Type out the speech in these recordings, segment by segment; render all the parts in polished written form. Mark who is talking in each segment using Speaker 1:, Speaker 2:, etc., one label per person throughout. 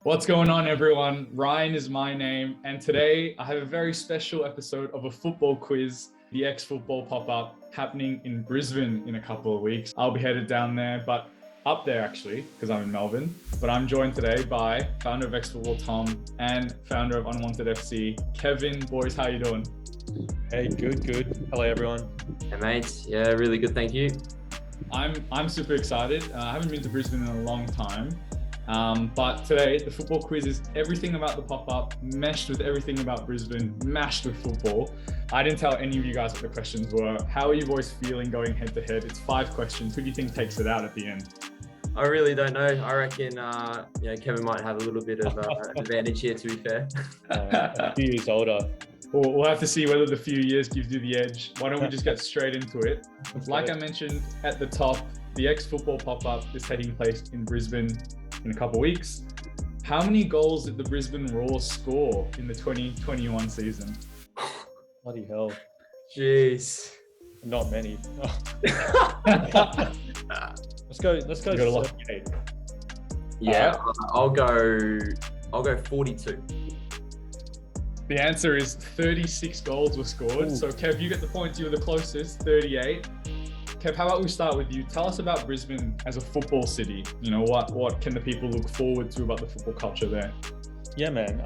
Speaker 1: What's going on, everyone? Ryan is my name, and today I have a very special episode of a football quiz, the X-Football pop-up, happening in Brisbane in a couple of weeks. I'll be headed down there, but up there actually, because I'm in Melbourne. But I'm joined today by founder of X-Football, Tom, and founder of Unwanted FC, Kevin. Boys, how you doing?
Speaker 2: Hey, good. Hello, everyone.
Speaker 3: Hey, mate. Yeah, really good, thank you.
Speaker 1: I'm super excited. I haven't been to Brisbane in a long time. But today, the football quiz is everything about the pop-up, meshed with everything about Brisbane, mashed with football. I didn't tell any of you guys what the questions were. How are you boys feeling going head-to-head? It's 5 questions. Who do you think takes it out at the end?
Speaker 3: I really don't know. I reckon Kevin might have a little bit of an advantage here, to be fair.
Speaker 2: A few years older.
Speaker 1: We'll have to see whether the few years gives you the edge. Why don't we just get straight into it? Like I mentioned at the top, the X-Football pop-up is taking place in Brisbane in a couple of weeks. How many goals did the Brisbane Roar score in the 2021 season?
Speaker 2: Bloody hell.
Speaker 3: Jeez.
Speaker 2: Not many. Let's go 78.
Speaker 3: Yeah, right. I'll go 42.
Speaker 1: The answer is 36 goals were scored. Ooh. So Kev, you get the points. You were the closest, 38. Kev, how about we start with you? Tell us about Brisbane as a football city. You know, what can the people look forward to about the football culture there?
Speaker 2: Yeah, man.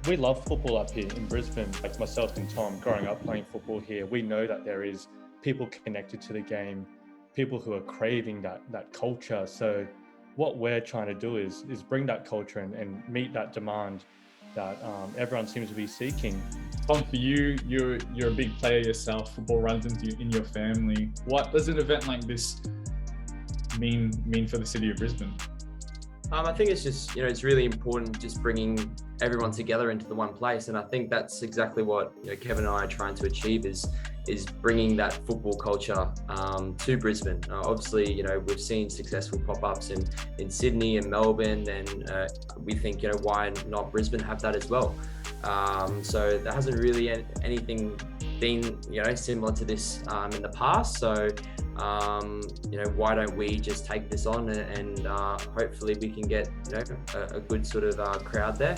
Speaker 2: We love football up here in Brisbane. Like myself and Tom, growing up playing football here, we know that there is people connected to the game, people who are craving that culture. So what we're trying to do is bring that culture and meet that demand that everyone seems to be seeking.
Speaker 1: Tom, for you, you're a big player yourself. Football runs in your family. What does an event like this mean for the city of Brisbane?
Speaker 3: I think it's just, it's really important just bringing everyone together into the one place. And I think that's exactly what Kevin and I are trying to achieve is bringing that football culture to Brisbane. Obviously, we've seen successful pop-ups in Sydney and Melbourne, and we think, why not Brisbane have that as well? So there hasn't really anything been, similar to this in the past. So, why don't we just take this on and hopefully we can get, a good sort of crowd there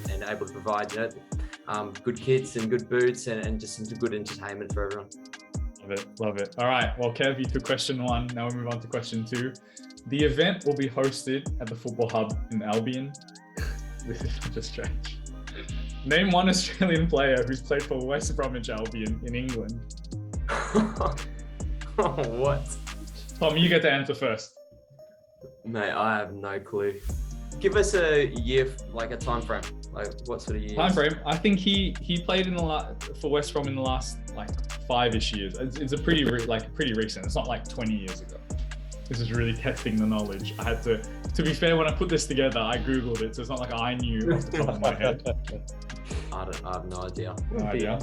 Speaker 3: and able to provide, good kits and good boots and just some good entertainment for everyone.
Speaker 1: Love it. All right. Well, Kev, you took question 1. Now we move on to question 2. The event will be hosted at the Football Hub in Albion. This is just strange. Name one Australian player who's played for West Bromwich Albion in England.
Speaker 3: What?
Speaker 1: Tom, you get to answer first.
Speaker 3: Mate, I have no clue. Give us a year, like a time frame. Like what sort of years?
Speaker 1: Time frame. I think he played for West Brom in the last 5-ish years. It's a pretty recent. It's not like 20 years ago. This is really testing the knowledge. I had to be fair, when I put this together, I Googled it, so it's not like I knew off the top of my head.
Speaker 3: I have no idea.
Speaker 1: No idea.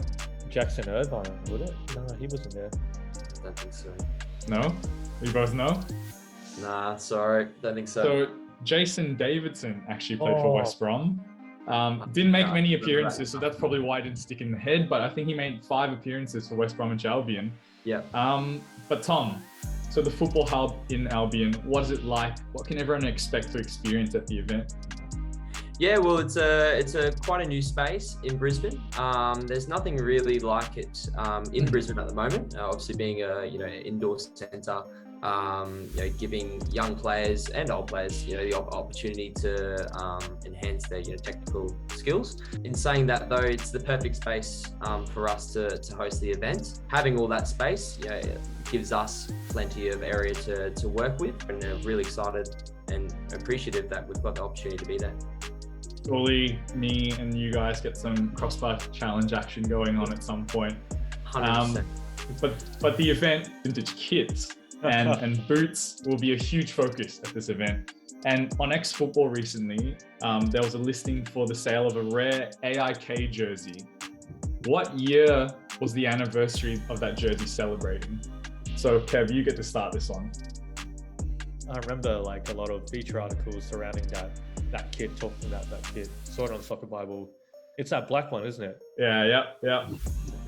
Speaker 2: Jackson Irvine, would it? No, he wasn't there.
Speaker 3: Don't think so.
Speaker 1: No? We both know?
Speaker 3: Nah, sorry. Don't think so.
Speaker 1: So Jason Davidson actually played for West Brom. Didn't make many appearances, so that's probably why it didn't stick in the head, but I think he made 5 appearances for West Bromwich Albion.
Speaker 3: Yeah.
Speaker 1: But Tom, so the Football Hub in Albion, what is it like? What can everyone expect to experience at the event?
Speaker 3: Yeah, well, it's a quite a new space in Brisbane. There's nothing really like it in Brisbane at the moment. Obviously, being a indoor centre, giving young players and old players the opportunity to enhance their technical skills. In saying that, though, it's the perfect space for us to host the event. Having all that space, it gives us plenty of area to work with, and really excited and appreciative that we've got the opportunity to be there.
Speaker 1: Surely me and you guys get some crossbar challenge action going on at some point.
Speaker 3: 100%.
Speaker 1: But the event, vintage kits and boots will be a huge focus at this event. And on X-Football recently, there was a listing for the sale of a rare AIK jersey. What year was the anniversary of that jersey celebrating? So Kev, you get to start this one.
Speaker 2: I remember a lot of feature articles surrounding that kid, talking about that kid. Saw it on Soccer Bible. It's that black one, isn't it?
Speaker 1: Yeah.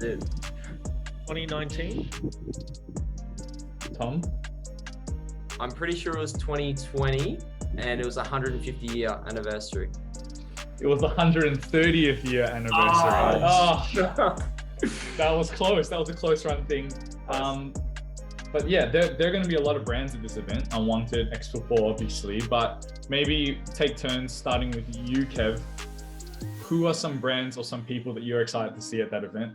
Speaker 2: 2019?
Speaker 1: Tom?
Speaker 3: I'm pretty sure it was 2020. and it was 150-year anniversary.
Speaker 1: It was the 130th year anniversary. Oh, that was close. That was a close run thing. But yeah, there are going to be a lot of brands at this event. Unwanted, X-Football, obviously, but maybe take turns starting with you, Kev. Who are some brands or some people that you're excited to see at that event?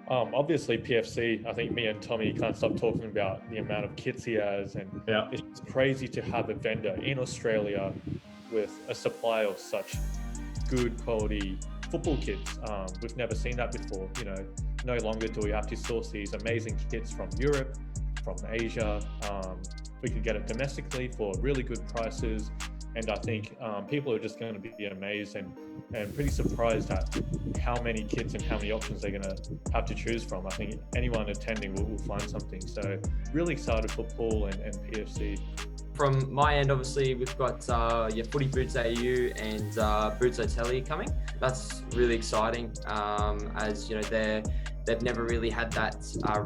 Speaker 2: Obviously PFC. I think me and Tommy can't stop talking about the amount of kits he has, and it's crazy to have a vendor in Australia with a supply of such good quality football kits. We've never seen that before. You know, no longer do we have to source these amazing kits from Europe, from Asia. We can get it domestically for really good prices. And I think people are just going to be amazed and pretty surprised at how many kits and how many options they're going to have to choose from. I think anyone attending will find something. So really excited for Paul and PFC.
Speaker 3: From my end, obviously, we've got Footy Boots AU and Boots Hotelli coming. That's really exciting, as you know, they've never really had that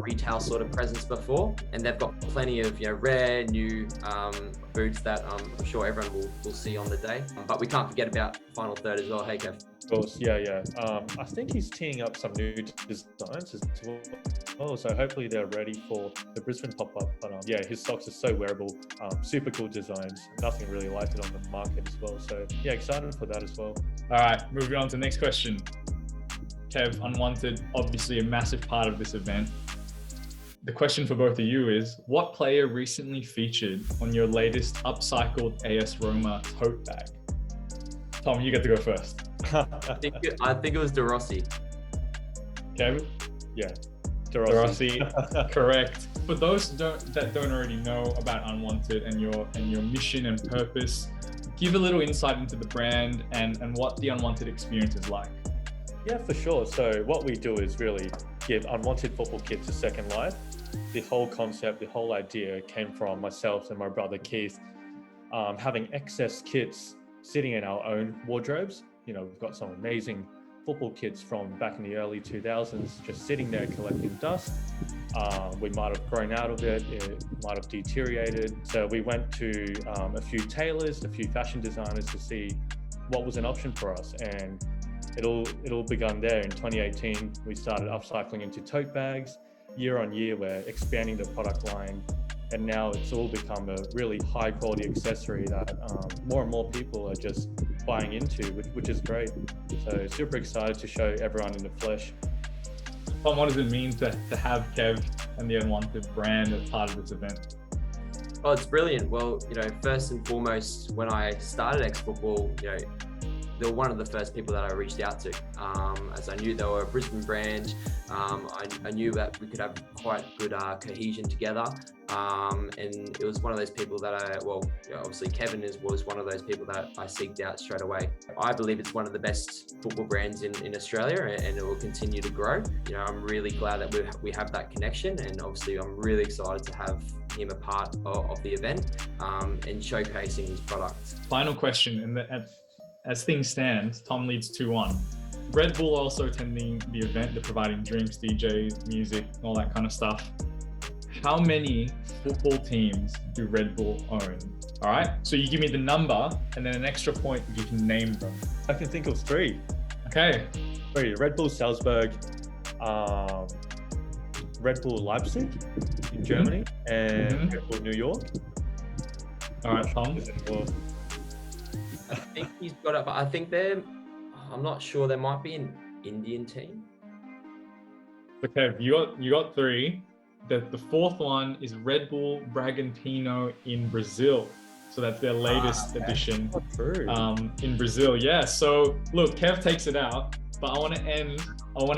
Speaker 3: retail sort of presence before, and they've got plenty of rare new boots that I'm sure everyone will see on the day. But we can't forget about Final Third as well. Hey, Kev.
Speaker 2: Of course, yeah. I think he's teeing up some new designs as well, so hopefully they're ready for the Brisbane pop-up. But yeah, his socks are so wearable, super cool designs, nothing really like it on the market as well. So yeah, excited for that as well.
Speaker 1: All right, moving on to the next question. Kev, Unwanted, obviously a massive part of this event. The question for both of you is, what player recently featured on your latest upcycled AS Roma tote bag? Tom, you get to go first.
Speaker 3: I think it was De Rossi.
Speaker 1: Kev?
Speaker 2: Yeah,
Speaker 1: De Rossi, correct. For those that don't already know about Unwanted and your mission and purpose, give a little insight into the brand and what the Unwanted experience is like.
Speaker 2: Yeah, for sure. So what we do is really give unwanted football kits a second life. The whole concept, the whole idea came from myself and my brother Keith, having excess kits sitting in our own wardrobes. You know, we've got some amazing football kits from back in the early 2000s, just sitting there collecting dust. We might have grown out of it might have deteriorated. So we went to a few tailors, a few fashion designers to see what was an option for us. And it all begun there in 2018. We started upcycling into tote bags. Year on year, we're expanding the product line, and now it's all become a really high quality accessory that more and more people are just buying into, which is great. So super excited to show everyone in the flesh.
Speaker 1: Tom, what does it mean to have Kev and the Unwanted brand as part of this event?
Speaker 3: Oh, it's brilliant. Well, first and foremost, when I started X-Football, they were one of the first people that I reached out to, as I knew they were a Brisbane brand. I knew that we could have quite good cohesion together, and it was one of those people that obviously Kevin was one of those people that I seeked out straight away. I believe it's one of the best football brands in Australia, and it will continue to grow. I'm really glad that we have that connection, and obviously I'm really excited to have him a part of the event and showcasing his products.
Speaker 1: Final question, as things stand, Tom leads 2-1. Red Bull also attending the event. They're providing drinks, DJs, music, all that kind of stuff. How many football teams do Red Bull own? All right, so you give me the number and then an extra point if you can name them.
Speaker 2: I can think of 3.
Speaker 1: Okay.
Speaker 2: 3. Red Bull Salzburg, Red Bull Leipzig in Germany, and Red Bull New York.
Speaker 1: All right, Tom.
Speaker 3: I think he's got it, but I think I'm not sure, there might be an Indian team.
Speaker 1: Okay, you got 3. The 4th one is Red Bull Bragantino in Brazil. So that's their latest edition in Brazil. Yeah. So look, Kev takes it out, but I want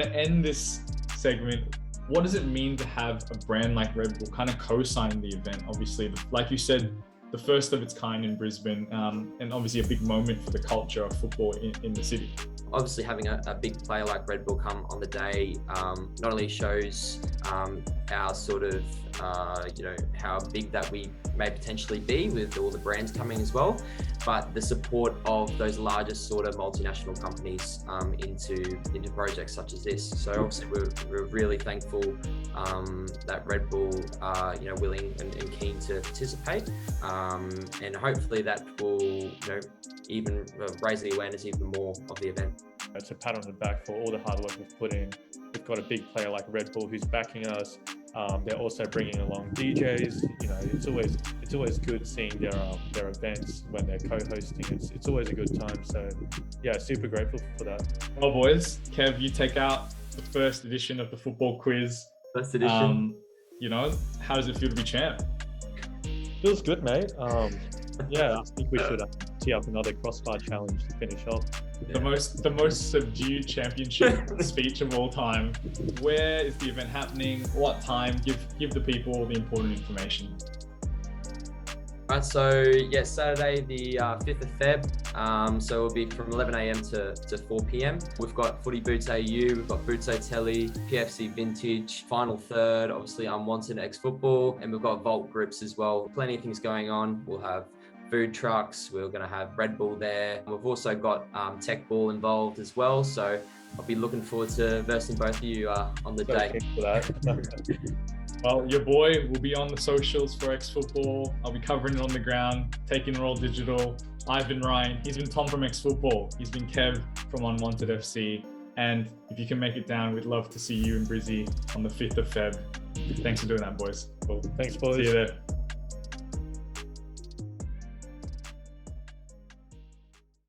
Speaker 1: to end this segment. What does it mean to have a brand like Red Bull kind of co-sign the event? Obviously, like you said, the first of its kind in Brisbane, and obviously a big moment for the culture of football in the city.
Speaker 3: obviously having a big player like Red Bull come on the day not only shows our sort of how big that we may potentially be with all the brands coming as well, but the support of those largest sort of multinational companies into projects such as this. So obviously we're really thankful that Red Bull are willing and keen to participate, and hopefully that will even raise the awareness even more of the event.
Speaker 2: It's a pat on the back for all the hard work we've put in. We've got a big player like Red Bull who's backing us. They're also bringing along DJs. It's always good seeing their events when they're co-hosting. It's always a good time. So yeah, super grateful for that.
Speaker 1: Well, boys, Kev, you take out the first edition of the football quiz.
Speaker 3: First edition.
Speaker 1: How does it feel to be champ?
Speaker 2: Feels good, mate. Yeah, I think we should tee up another crossbar challenge to finish off.
Speaker 1: The most subdued championship speech of all time. Where is the event happening? What time? Give the people all the important information.
Speaker 3: Right, so yeah, Saturday the 5th of Feb. So it'll be from 11 a.m. to 4 p.m. We've got Footy Boots AU, we've got Boots Telly, PFC Vintage, Final Third, obviously Unwanted X Football, and we've got Vault groups as well. Plenty of things going on. We'll have food trucks. We're going to have Red Bull there. We've also got Tech Ball involved as well. So I'll be looking forward to versing both of you on the day.
Speaker 2: For that.
Speaker 1: Well, your boy will be on the socials for X Football. I'll be covering it on the ground, taking it all digital. I've been Ryan. He's been Tom from X Football. He's been Kev from Unwanted FC. And if you can make it down, we'd love to see you in Brizzy on the 5th of Feb. Thanks for doing that, boys.
Speaker 2: Cool. Thanks, boys.
Speaker 1: See you there.